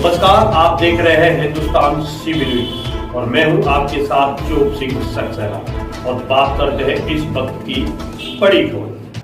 नमस्कार, आप देख रहे हैं हिंदुस्तान सीबी न्यूज और मैं हूं आपके साथ चोप सिंह सक्सेना और बात करते हैं इस वक्त की बड़ी खबर।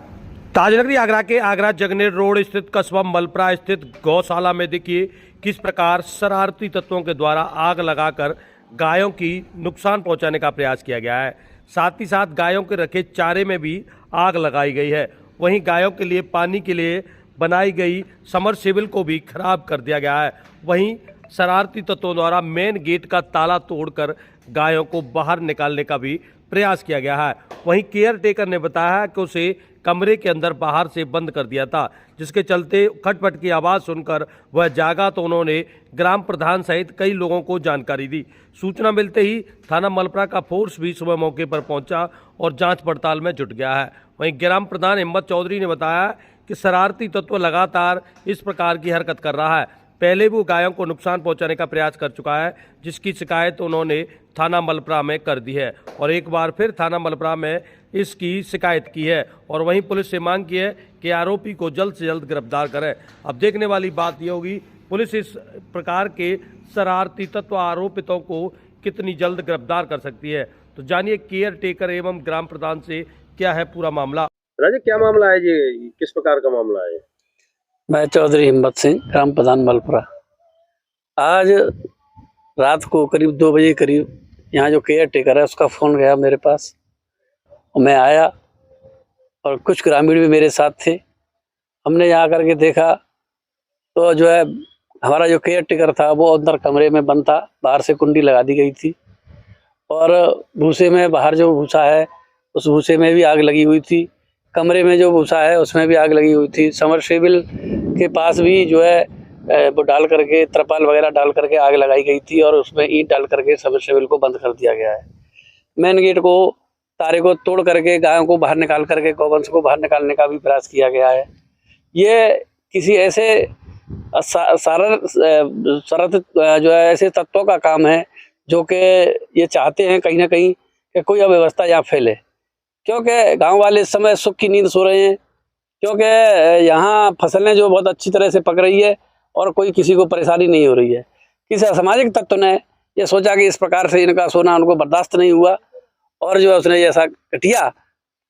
ताजनगरी आगरा के आगरा जगनेर रोड स्थित कस्बा मलप्रा स्थित गौशाला में देखिए किस प्रकार शरारती तत्वों के द्वारा आग लगाकर गायों की नुकसान पहुंचाने का प्रयास किया गया है। साथ ही साथ गायों के रखे चारे में भी आग लगाई गई है। वहीं गायों के लिए पानी के लिए बनाई गई समरसेबल को भी खराब कर दिया गया है। वहीं शरारती तत्वों द्वारा मेन गेट का ताला तोड़कर गायों को बाहर निकालने का भी प्रयास किया गया है। वहीं केयर टेकर ने बताया कि उसे कमरे के अंदर बाहर से बंद कर दिया था, जिसके चलते खटपट की आवाज़ सुनकर वह जागा तो उन्होंने ग्राम प्रधान सहित कई लोगों को जानकारी दी। सूचना मिलते ही थाना मलप्रा का फोर्स भी सुबह मौके पर पहुंचा और जांच पड़ताल में जुट गया है। वहीं ग्राम प्रधान हिम्मत चौधरी ने बताया कि शरारती तत्व लगातार इस प्रकार की हरकत कर रहा है। पहले वो गायों को नुकसान पहुंचाने का प्रयास कर चुका है, जिसकी शिकायत उन्होंने थाना मलप्रा में कर दी है और एक बार फिर थाना मलप्रा में इसकी शिकायत की है और वहीं पुलिस से मांग की है कि आरोपी को जल्द से जल्द गिरफ्तार करें। अब देखने वाली बात यह होगी पुलिस इस प्रकार के शरारती तत्व आरोपितों को कितनी जल्द गिरफ्तार कर सकती है। तो जानिए केयर टेकर एवं ग्राम प्रधान से क्या है पूरा मामला। राजा, क्या मामला है जी? किस प्रकार का मामला है? मैं चौधरी हिम्मत सिंह, ग्राम प्रधान मलप्रा। आज रात को करीब 2 बजे करीब यहाँ जो केयर टेकर है उसका फ़ोन गया मेरे पास और मैं आया और कुछ ग्रामीण भी मेरे साथ थे। हमने यहाँ करके देखा तो जो है हमारा जो केयर टेकर था वो अंदर कमरे में बंद था, बाहर से कुंडी लगा दी गई थी और भूसे में बाहर जो भूसा है उस भूसे में भी आग लगी हुई थी। कमरे में जो भूसा है उसमें भी आग लगी हुई थी। समरसेबल के पास भी जो है वो डाल करके तरपाल वगैरह डाल करके आग लगाई गई थी और उसमें ईंट डाल करके समरसेबल को बंद कर दिया गया है। मेन गेट को तारे को तोड़ करके गायों को बाहर निकाल करके गौवंश को बाहर निकालने का भी प्रयास किया गया है। ये किसी ऐसे शरारत जो है ऐसे तत्वों का काम है जो कि ये चाहते हैं कहीं ना कहीं कि कोई अव्यवस्था यहाँ फैले, क्योंकि गांव वाले इस समय सुख की नींद सो रहे हैं, क्योंकि यहाँ फसलें जो बहुत अच्छी तरह से पक रही है और कोई किसी को परेशानी नहीं हो रही है। किसी असामाजिक तत्व ने ये सोचा कि इस प्रकार से इनका सोना उनको बर्दाश्त नहीं हुआ और जो है उसने ऐसा घटिया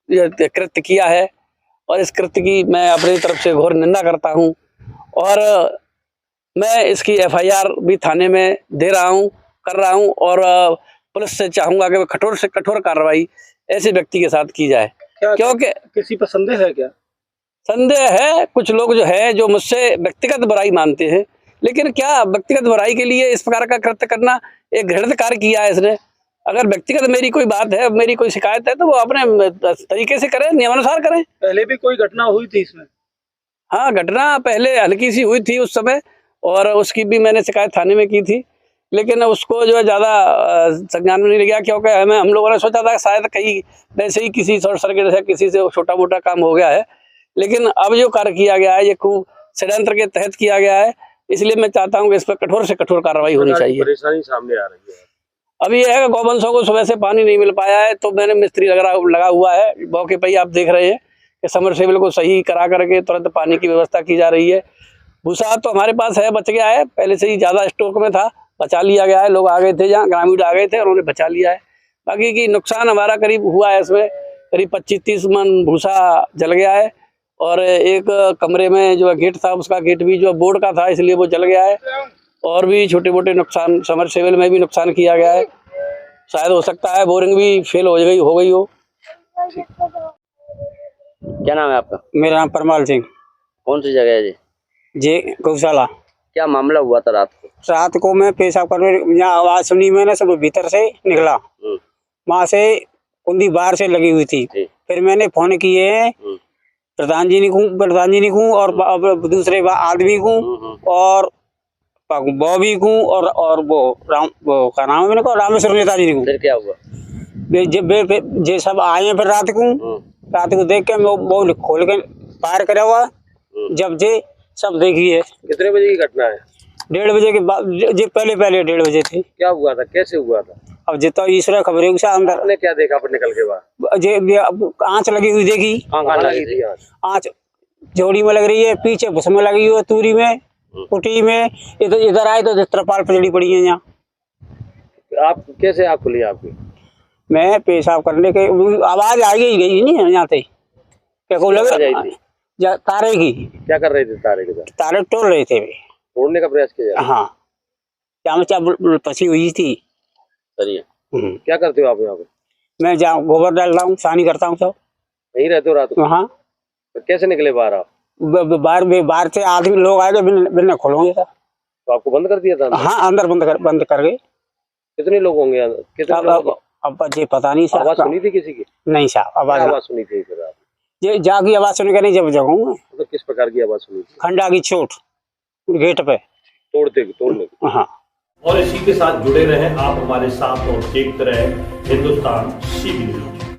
कृत्य किया है और इस कृत्य की मैं अपनी तरफ से घोर निंदा करता हूँ और मैं इसकी FIR भी थाने में दे रहा हूँ, कर रहा हूँ और पुलिस से चाहूँगा कि कठोर से कठोर कार्रवाई ऐसे व्यक्ति के साथ की जाए। क्योंकि किसी पर संदेह है क्या? संदेह है, कुछ लोग जो है जो मुझसे व्यक्तिगत बुराई मानते हैं, लेकिन क्या व्यक्तिगत बुराई के लिए इस प्रकार का कृत्य करना एक घृणित कार्य किया है इसने। अगर व्यक्तिगत मेरी कोई बात है, मेरी कोई शिकायत है तो वो अपने तरीके से करें, नियमानुसार करें। पहले भी कोई घटना हुई थी इसमें? हाँ, घटना पहले हल्की सी हुई थी उस समय और उसकी भी मैंने शिकायत थाने में की थी, लेकिन उसको जो है ज़्यादा संज्ञान में नहीं लिया, क्योंकि हम लोगों ने सोचा था शायद कहीं वैसे ही किसी शॉर्ट सर्किट से किसी से छोटा मोटा काम हो गया है, लेकिन अब जो कार्य किया गया है ये खूब षड्यंत्र के तहत किया गया है। इसलिए मैं चाहता हूँ कि इस पर कठोर से कठोर कार्रवाई होनी चाहिए। परेशानी सामने आ रही है अभी यह है कि गौवंशों को सुबह से पानी नहीं मिल पाया है, तो मैंने मिस्त्री लगा हुआ है मौके पर ही, आप देख रहे हैं कि समरसेबल को सही करा करके तुरंत पानी की व्यवस्था की जा रही है। भूसा तो हमारे पास है, बच गया है, पहले से ही ज़्यादा स्टॉक में था, बचा लिया गया है। लोग आ गए थे, जहाँ ग्रामीण आ गए थे उन्होंने बचा लिया है। बाकी की नुकसान हमारा करीब हुआ है, इसमें करीब 25-30 मन भूसा जल गया है और एक कमरे में जो गेट था उसका गेट भी जो बोर्ड का था इसलिए वो जल गया है और भी छोटे मोटे नुकसान समरसेबल में भी नुकसान किया गया है। शायद हो सकता है बोरिंग भी फेल हो गई हो। क्या नाम है आपका? मेरा नाम परमाल सिंह। कौन सी जगह है जी? जी, गौशाला। क्या मामला हुआ था रात को? रात को मैं पेशाब करने यहाँ आवाज सुनी मैंने, सब भीतर से निकला, वहाँ से कुंडी बाहर से लगी हुई थी। फिर मैंने फोन किए प्रधान जी को और दूसरे आदमी को और बॉबी को और वो क्या नाम है मैंने कहा रामेश्वर नेताजी को। फिर क्या हुआ? जे सब आए फिर रात को देख के वो खोल के फायर करा हुआ, जब जे सब देखिए। कितने बजे की घटना है? 1:30 बजे के बाद, जे पहले 1:30 बजे थे। क्या हुआ था, कैसे हुआ था? अब जितना ईश्वर खबर है उसे अंदर। आपने क्या देखा फिर निकल के बाद? जे आँच लगी हुई देखी, कहाँ लगी थी आँच? आँच जोड़ी में लग रही है, पीछे भुस में लगी हुई है, तूरी में कुटी में इधर इधर आए तो तरपाल पचड़ी पड़ी है यहाँ। आप कैसे आग खुली आपकी? मैं पेशाब करने के आवाज आ गई नहीं यहाँ से, क्या को लग आवाज आई थी? तारे की। क्या कर रहे थे तारे के साथ? तारे तोड़ रहे थे वे। तोड़ने का प्रयास किया जा रहा है? हाँ, क्या में पसी हुई थी। सही है। क्या करते हो आप यहाँ पे? मैं जाऊँ गोबर डालता हूँ, सानी करता हूँ सब। यहीं रहते हो रात को? हाँ, तो कैसे निकले बाहर आप? बाहर से आदमी लोग आए तो बिना खोलोगे था। तो आपको बंद कर दिया था अंदर? हाँ, अंदर बंद कर गए। कितने लोग होंगे अंदर? कितने लोग? अब ये पता नहीं साहब। आवाज सुनी थी किसी की? नहीं साहब, आवाज सुनी थी फिर आप? ये जागी आवाज सुन के नहीं जब जगूंगा। तो किस प्रकार की आवाज सुनी थी? खंडा की चोट गेट पे तोड़ने की। हाँ। और इसी के साथ जुड़े रहें आप हमारे साथ और देखते रहें हिंदुस्तान CB न्यूज़।